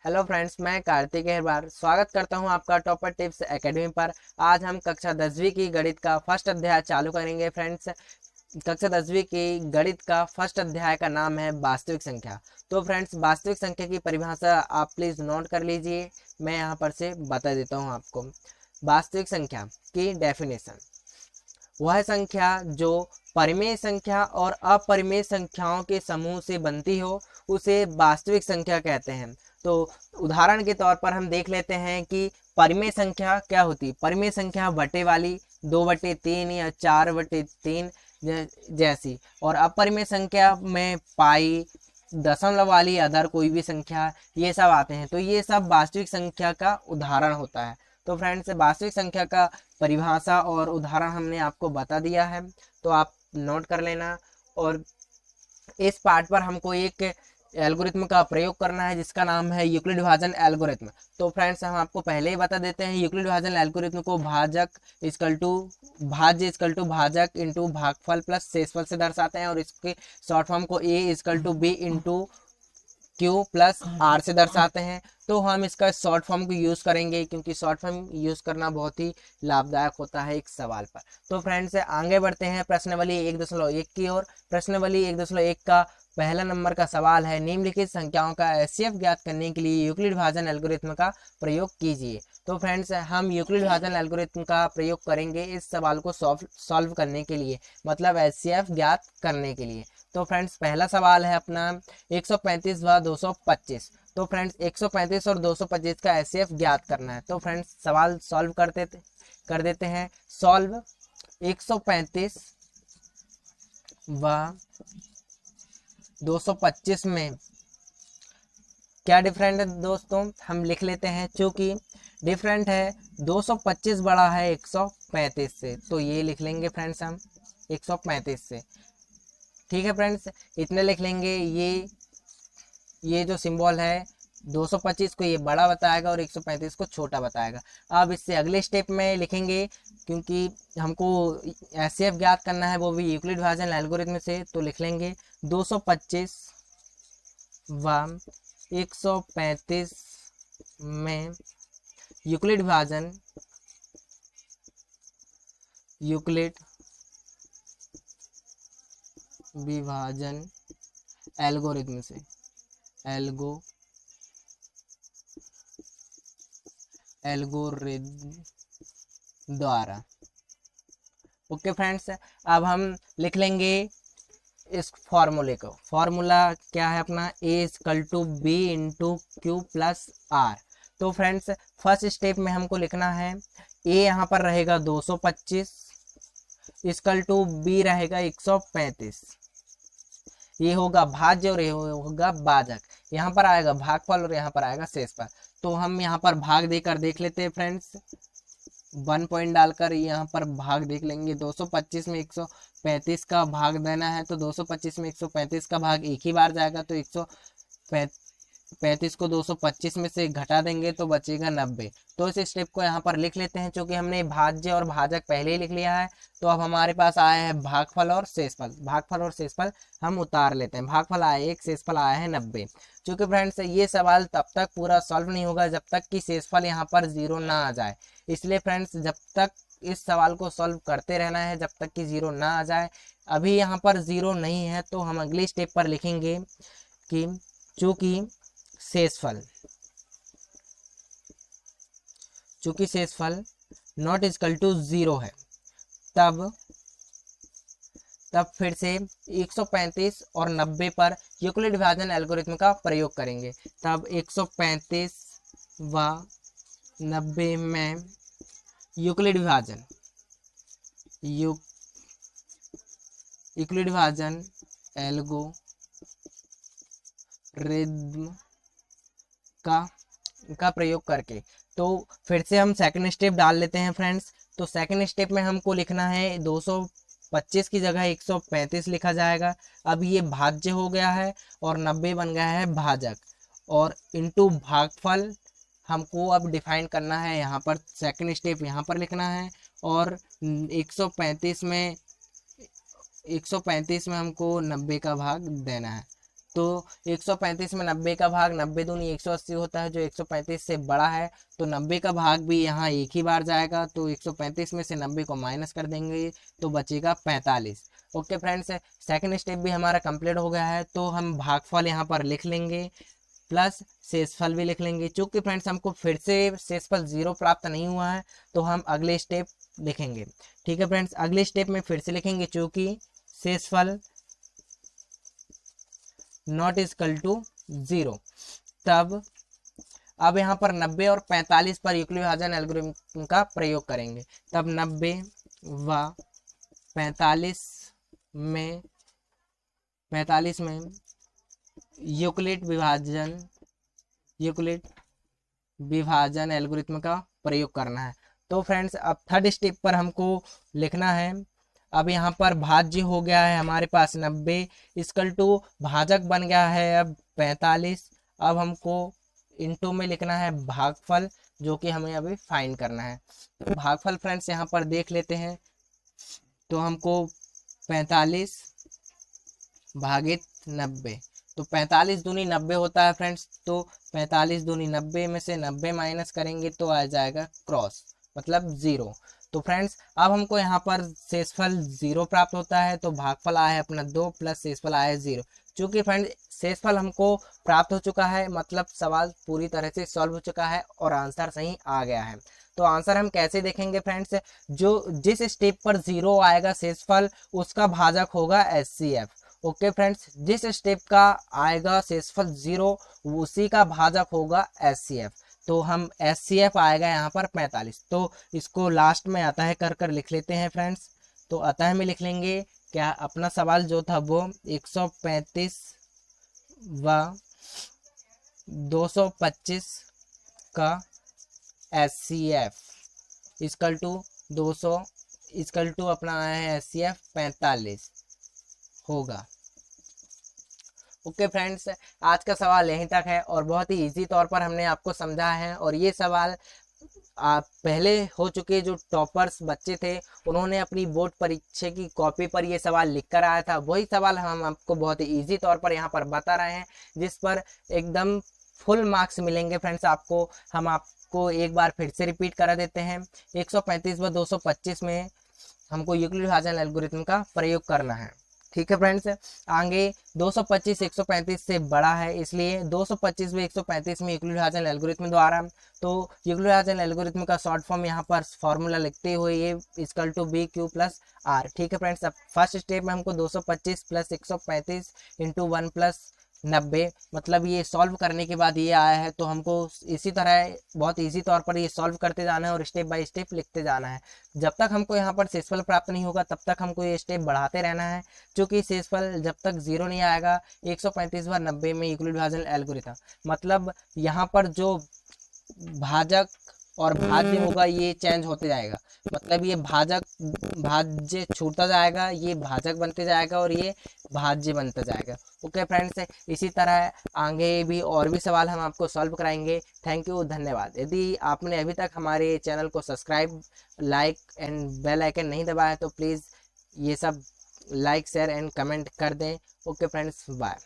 Hello friends, मैं कार्तिक अहिरबार स्वागत करता हूं आपका टॉपर टिप्स एकेडमी पर। आज हम कक्षा 10वीं की गणित का फर्स्ट अध्याय चालू करेंगे फ्रेंड्स। कक्षा 10वीं की गणित का फर्स्ट अध्याय का नाम है वास्तविक संख्या। तो फ्रेंड्स, वास्तविक संख्या की परिभाषा आप प्लीज़ नोट कर लीजिए। मैं यहाँ पर से बता देता हूँ आपको। वास्तविक संख्या की डेफिनेशन: वह संख्या जो परिमेय संख्या और अपरिमेय संख्याओं के समूह से बनती हो उसे वास्तविक संख्या कहते हैं। तो उदाहरण के तौर पर हम देख लेते हैं कि परिमेय संख्या क्या होती है। परिमेय संख्या बटे वाली 2/3 या 4/3 जैसी, और अपरिमेय संख्या में पाई, दशमलव वाली, अदर कोई भी संख्या, ये सब आते हैं। तो ये सब वास्तविक संख्या का उदाहरण होता है। तो फ्रेंड्स, वास्तविक संख्या का परिभाषा और उदाहरण हमने आपको बता दिया है, तो आप नोट कर लेना। और इस पार्ट पर हमको एक एल्गोरिथम का प्रयोग करना है जिसका नाम है यूक्लिड विभाजन एल्गोरिथम। तो फ्रेंड्स, हम आपको पहले ही बता देते हैं, यूक्लिड विभाजन एल्गोरिथम को भाज्य इक्वल टू भाजक इंटू भागफल प्लस शेषफल से दर्शाते हैं, और इसके शॉर्ट फॉर्म को A equal to B into Q plus R से दर्शाते हैं। तो हम इसका शॉर्ट फॉर्म को यूज़ करेंगे क्योंकि शॉर्ट फॉर्म यूज़ करना बहुत ही लाभदायक होता है एक सवाल पर। तो फ्रेंड्स, आगे बढ़ते हैं प्रश्नावली 1.1 की ओर। प्रश्नावली 1.1 का पहला नंबर का सवाल है, निम्नलिखित संख्याओं का एचसीएफ ज्ञात करने के लिए यूक्लिड विभाजन एल्गोरिथम का प्रयोग कीजिए। तो फ्रेंड्स, हम यूक्लिड विभाजन एल्गोरिथम का प्रयोग करेंगे इस सवाल को सॉल्व करने के लिए, मतलब एचसीएफ ज्ञात करने के लिए। तो फ्रेंड्स, पहला सवाल है अपना 135 व 225। तो फ्रेंड्स, 135 और 225 का एचसीएफ ज्ञात करना है। तो फ्रेंड्स, सवाल सॉल्व कर देते हैं। सॉल्व 135 व 225 में क्या डिफरेंट है दोस्तों, हम लिख लेते हैं। चूंकि डिफरेंट है, 225 बड़ा है 135 से, तो ये लिख लेंगे फ्रेंड्स हम 135 से। ठीक है फ्रेंड्स, इतने लिख लेंगे। ये जो सिंबल है 225 को ये बड़ा बताएगा और 135 को छोटा बताएगा। अब इससे अगले स्टेप में लिखेंगे, क्योंकि हमको एचसीएफ ज्ञात करना है वो भी यूक्लिड विभाजन एल्गोरिथम से। तो लिख लेंगे 225 व 135 में यूक्लिड विभाजन एल्गोरिथम से एल्गोरिथम द्वारा। ओके फ्रेंड्स, अब हम लिख लेंगे इस फॉर्मूले को। फॉर्मूला क्या है अपना, A equal to B into Q plus R. तो फ्रेंड्स, फर्स्ट स्टेप में हमको लिखना है, ए यहाँ पर रहेगा 225 इक्वल टू बी रहेगा 135। ये होगा भाज्य और ये होगा भाजक। यहाँ पर आएगा भागफल और यहाँ पर आएगा शेषफल। तो हम यहाँ पर भाग देकर देख लेते हैं फ्रेंड्स। 1 पॉइंट डालकर यहाँ पर भाग देख लेंगे। 225 में 135 का भाग देना है, तो 225 में 135 का भाग एक ही बार जाएगा, तो 135 को 225 में से घटा देंगे तो बचेगा 90। तो इस स्टेप को यहाँ पर लिख लेते हैं। क्योंकि हमने भाज्य और भाजक पहले ही लिख लिया है, तो अब हमारे पास आया है भागफल और शेषफल। भागफल और शेषफल हम उतार लेते हैं। भागफल आया 1, शेषफल आया है 90। क्योंकि फ्रेंड्स, ये सवाल तब तक पूरा सॉल्व नहीं होगा जब तक कि शेषफल यहाँ पर 0 ना आ जाए। इसलिए फ्रेंड्स, जब तक इस सवाल को सॉल्व करते रहना है जब तक कि 0 ना आ जाए। अभी यहाँ पर 0 नहीं है, तो हम अगले स्टेप पर लिखेंगे कि चूंकि शेषफल नॉट इक्वल टू 0 है, तब फिर से 135 और 90 पर यूक्लिड विभाजन एल्गोरिथम का प्रयोग करेंगे। तब 135 व 90 में यूक्लिड विभाजन एल्गोरिथम का प्रयोग करके, तो फिर से हम सेकंड स्टेप डाल लेते हैं फ्रेंड्स। तो सेकंड स्टेप में हमको लिखना है 225 की जगह 135 लिखा जाएगा। अब ये भाज्य हो गया है और 90 बन गया है भाजक, और इनटू भागफल हमको अब डिफाइन करना है। यहाँ पर सेकंड स्टेप यहाँ पर लिखना है, और 135 में हमको 90 का भाग देना है। तो 135 में 90 का भाग 90 दूनी 180 होता है, जो 135 से बड़ा है, तो 90 का भाग भी यहाँ एक ही बार जाएगा, तो 135 में से 90 को माइनस कर देंगे तो बचेगा 45। ओके फ्रेंड्स, सेकंड स्टेप भी हमारा कंप्लीट हो गया है, तो हम भागफल यहाँ पर लिख लेंगे प्लस शेषफल भी लिख लेंगे। चूंकि फ्रेंड्स हमको फिर से शेषफल 0 प्राप्त नहीं हुआ है, तो हम अगले स्टेप लिखेंगे। ठीक है फ्रेंड्स, अगले स्टेप में फिर से लिखेंगे चूंकि शेषफल नॉट इक्वल टू 0, तब अब यहाँ पर 90 और 45 पर यूक्लिड विभाजन एल्गोरिथम का प्रयोग करेंगे। तब 90 व 45 में यूक्लिड विभाजन एल्गोरिथम का प्रयोग करना है। तो फ्रेंड्स अब थर्ड स्टेप पर हमको लिखना है। अब यहाँ पर भाज्य हो गया है हमारे पास 90 इक्वल टू भाजक बन गया है अब 45। अब हमको इनटू में लिखना है भागफल, जो कि हमें अभी फाइंड करना है। तो भागफल फ्रेंड्स यहाँ पर देख लेते हैं, तो हमको 45 भागित 90, तो 45 दूनी 90 होता है फ्रेंड्स, तो 45 दूनी 90 में से 90 माइनस करेंगे तो आ जाएगा क्रॉस, मतलब 0। तो फ्रेंड्स अब हमको यहाँ पर शेषफल 0 प्राप्त होता है, तो भागफल आया है अपना 2 प्लस शेषफल आया है 0। चूंकि फ्रेंड्स शेषफल हमको प्राप्त हो चुका है, मतलब सवाल पूरी तरह से सॉल्व हो चुका है और आंसर सही आ गया है। तो आंसर हम कैसे देखेंगे फ्रेंड्स, जिस स्टेप पर 0 आएगा शेषफल, उसका भाजक होगा HCF। ओके फ्रेंड्स, जिस स्टेप का आएगा शेषफल 0, उसी का भाजक होगा HCF। तो हम HCF आएगा यहाँ पर 45, तो इसको लास्ट में अतः कर लिख लेते हैं फ्रेंड्स। तो अतः में लिख लेंगे क्या, अपना सवाल जो था वो 135 व 225 का HCF equal to 200 equal to अपना आया है HCF 45 होगा। ओके फ्रेंड्स, आज का सवाल यहीं तक है और बहुत ही इजी तौर पर हमने आपको समझाया है। और ये सवाल पहले हो चुके जो टॉपर्स बच्चे थे, उन्होंने अपनी बोर्ड परीक्षा की कॉपी पर ये सवाल लिख कर आया था, वही सवाल हम आपको बहुत ही इजी तौर पर यहाँ पर बता रहे हैं, जिस पर एकदम फुल मार्क्स मिलेंगे फ्रेंड्स आपको। हम आपको एक बार फिर से रिपीट करा देते हैं। 135 व 225 में हमको यूक्लिड विभाजन एल्गोरिथम का प्रयोग करना है। ठीक है फ्रेंड्स, आगे 225 135 से बड़ा है, इसलिए 225 व 135 में यूक्लिड विभाजन एल्गोरिथम द्वारा, तो यूक्लिड विभाजन एल्गोरिथम का शॉर्ट फॉर्म यहाँ पर फॉर्मूला लिखते हुए ये equal to BQ plus R। ठीक है फ्रेंड्स, अब फर्स्ट स्टेप में हमको 225 प्लस 135 इंटू 1 प्लस 90, मतलब ये सॉल्व करने के बाद ये आया है, तो हमको इसी तरह बहुत इजी तौर पर ये सॉल्व करते जाना है और स्टेप बाय स्टेप लिखते जाना है। जब तक हमको यहाँ पर शेषफल प्राप्त नहीं होगा, तब तक हमको ये स्टेप बढ़ाते रहना है, क्योंकि शेषफल जब तक 0 नहीं आएगा 135 व 90 में यूक्लिड विभाजन एल्गोरिथम, मतलब यहाँ पर जो भाजक और भाज्य होगा ये चेंज होते जाएगा, मतलब ये भाज्य छूटता जाएगा, ये भाजक बनते जाएगा और ये भाज्य बनता जाएगा। ओके फ्रेंड्स, इसी तरह आगे भी और भी सवाल हम आपको सॉल्व कराएंगे। थैंक यू, धन्यवाद। यदि आपने अभी तक हमारे चैनल को subscribe, like and bell icon नहीं दबाया तो प्लीज़ ये सब लाइक शेयर एंड कमेंट कर दें। Okay friends, bye.